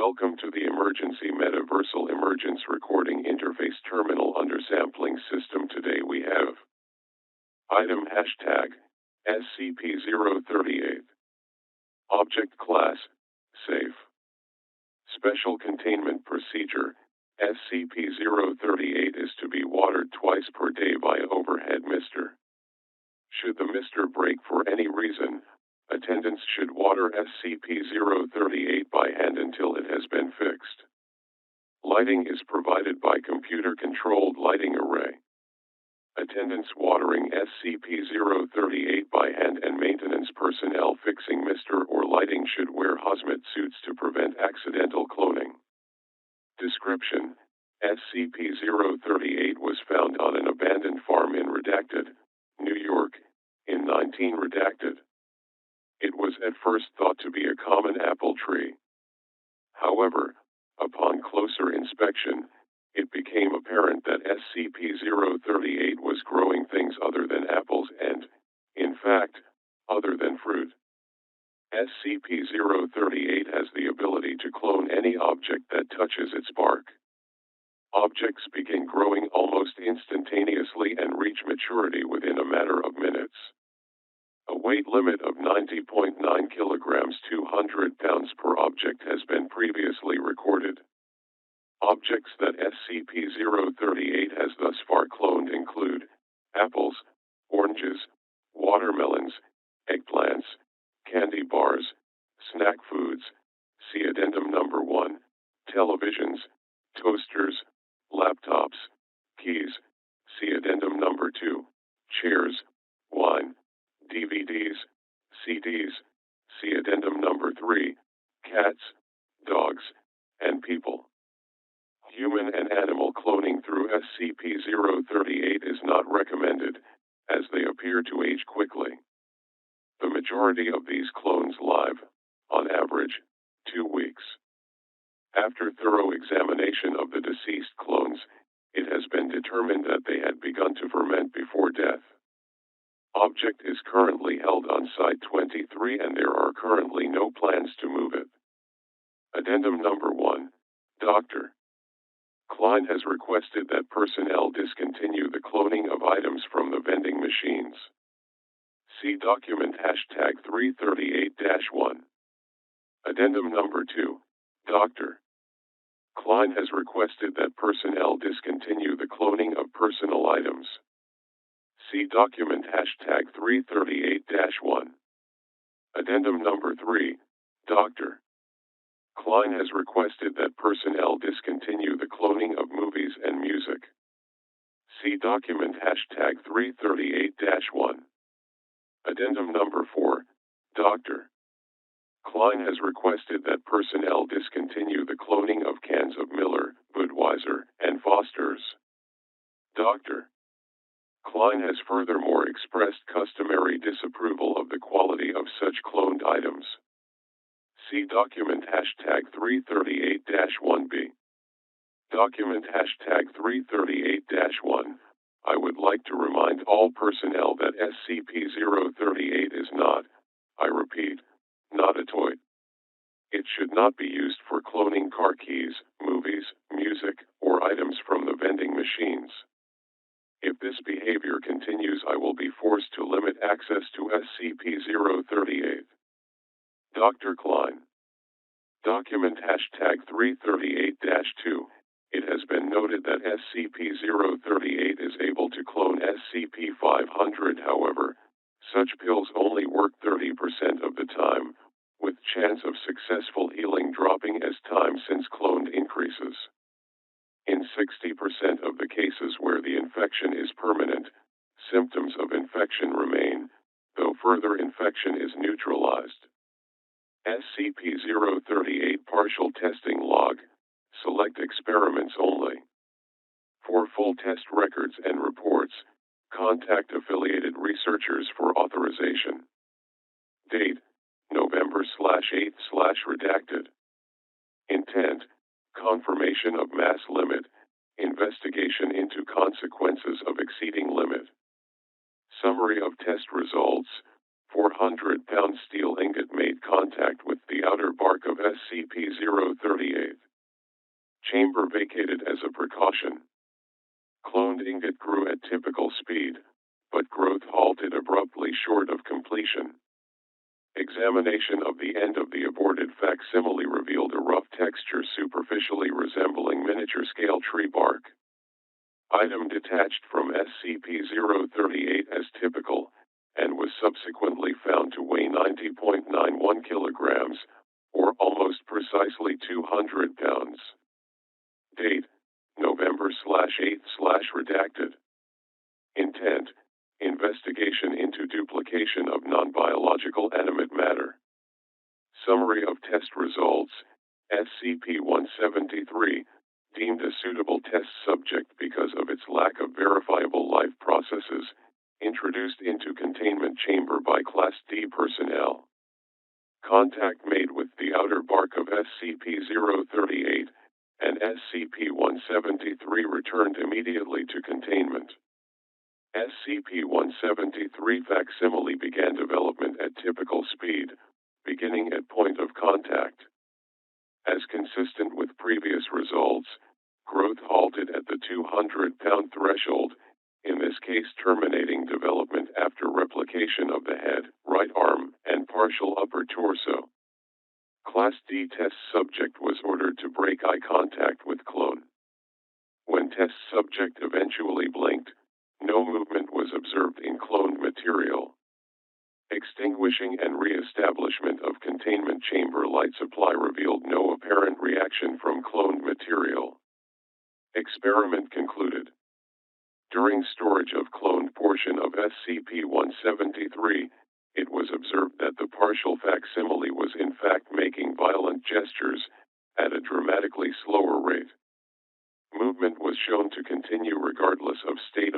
Welcome to the Emergency Metaversal Emergence Recording Interface Terminal Undersampling System. Today we have Item Hashtag SCP-038 Object Class Safe Special Containment Procedure SCP-038 is to be watered twice per day via overhead mister. Should the mister break for any reason, attendants should water SCP-038 by hand until it has been fixed. Lighting is provided by computer-controlled lighting array. Attendants watering SCP-038 by hand and maintenance personnel fixing mister or lighting should wear hazmat suits to prevent accidental cloning. Description: SCP-038 was found on an abandoned farm in Redacted, New York, in 19 Redacted. It was at first thought to be a common apple tree. However, upon closer inspection, it became apparent that SCP-038 was growing things other than apples and, in fact, other than fruit. SCP-038 has the ability to clone any object that touches its bark. Objects begin growing almost instantaneously and reach maturity within a matter of minutes. A weight limit of 90.9 kilograms 200 pounds per object has been previously recorded. Objects that SCP-038 has thus far cloned include apples, oranges, watermelons, eggplants, candy bars, snack foods, see Addendum Number 1, televisions, toasters, laptops, keys, see Addendum Number 2, chairs, wine, DVDs, CDs, see Addendum Number 3, cats, dogs, and people. Human and animal cloning through SCP-038 is not recommended, as they appear to age quickly. The majority of these clones live, on average, 2 weeks. After thorough examination of the deceased clones, it has been determined that they had begun to ferment before death. Object is currently held on Site-23 and there are currently no plans to move it. Addendum Number 1, Dr. Klein has requested that personnel discontinue the cloning of items from the vending machines. See document hashtag 338-1. Addendum Number 2, Dr. Klein has requested that personnel discontinue the cloning of personal items. See document hashtag 338-1. Addendum Number 3, Dr. Klein has requested that personnel discontinue the cloning of movies and music. See document hashtag 338-1. Addendum Number 4, Dr. Klein has requested that personnel discontinue the cloning of cans of Miller, Budweiser, and Foster's. Dr. Klein has furthermore expressed customary disapproval of the quality of such cloned items. See document hashtag 338-1B. Document hashtag 338-1. I would like to remind all personnel that SCP-038 is not, I repeat, not a toy. It should not be used for cloning car keys, movies, music, or items from the vending machines. If this behavior continues, I will be forced to limit access to SCP-038. Dr. Klein. Document hashtag 338-2. It has been noted that SCP-038 is able to clone SCP-500. However, such pills only work 30% of the time, with chance of successful healing dropping as time since cloned increases. In 60% of the cases where the infection is permanent, symptoms of infection remain, though further infection is neutralized. SCP-038 Partial Testing Log. Select experiments only. For full test records and reports, contact affiliated researchers for authorization. Date: November/8/redacted. Intent: confirmation of mass limit, investigation into consequences of exceeding limit. Summary of test results: 400-pound steel ingot made contact with the outer bark of SCP-038. Chamber vacated as a precaution. Cloned ingot grew at typical speed, but growth halted abruptly short of completion. Examination of the end of the aborted facsimile revealed a rough texture superficially resembling miniature-scale tree bark. Item detached from SCP-038 as typical, and was subsequently found to weigh 90.91 kilograms, or almost precisely 200 pounds. Date: November/8/redacted. Intent: investigation into duplication of non-biological animate matter. Summary of test results: SCP-173, deemed a suitable test subject because of its lack of verifiable life processes, introduced into containment chamber by Class D personnel. Contact made with the outer bark of SCP-038, and SCP-173 returned immediately to containment. SCP-173 facsimile began development at typical speed, beginning at point of contact. As consistent with previous results, growth halted at the 200-pound threshold, in this case terminating development after replication of the head, right arm, and partial upper torso. Class D test subject was ordered to break eye contact with clone. When test subject eventually blinked, no movement was observed in cloned material. Extinguishing and re-establishment of containment chamber light supply revealed no apparent reaction from cloned material. Experiment concluded. During storage of cloned portion of SCP-173, it was observed that the partial facsimile was in fact making violent gestures, at a dramatically slower rate. Movement was shown to continue regardless of state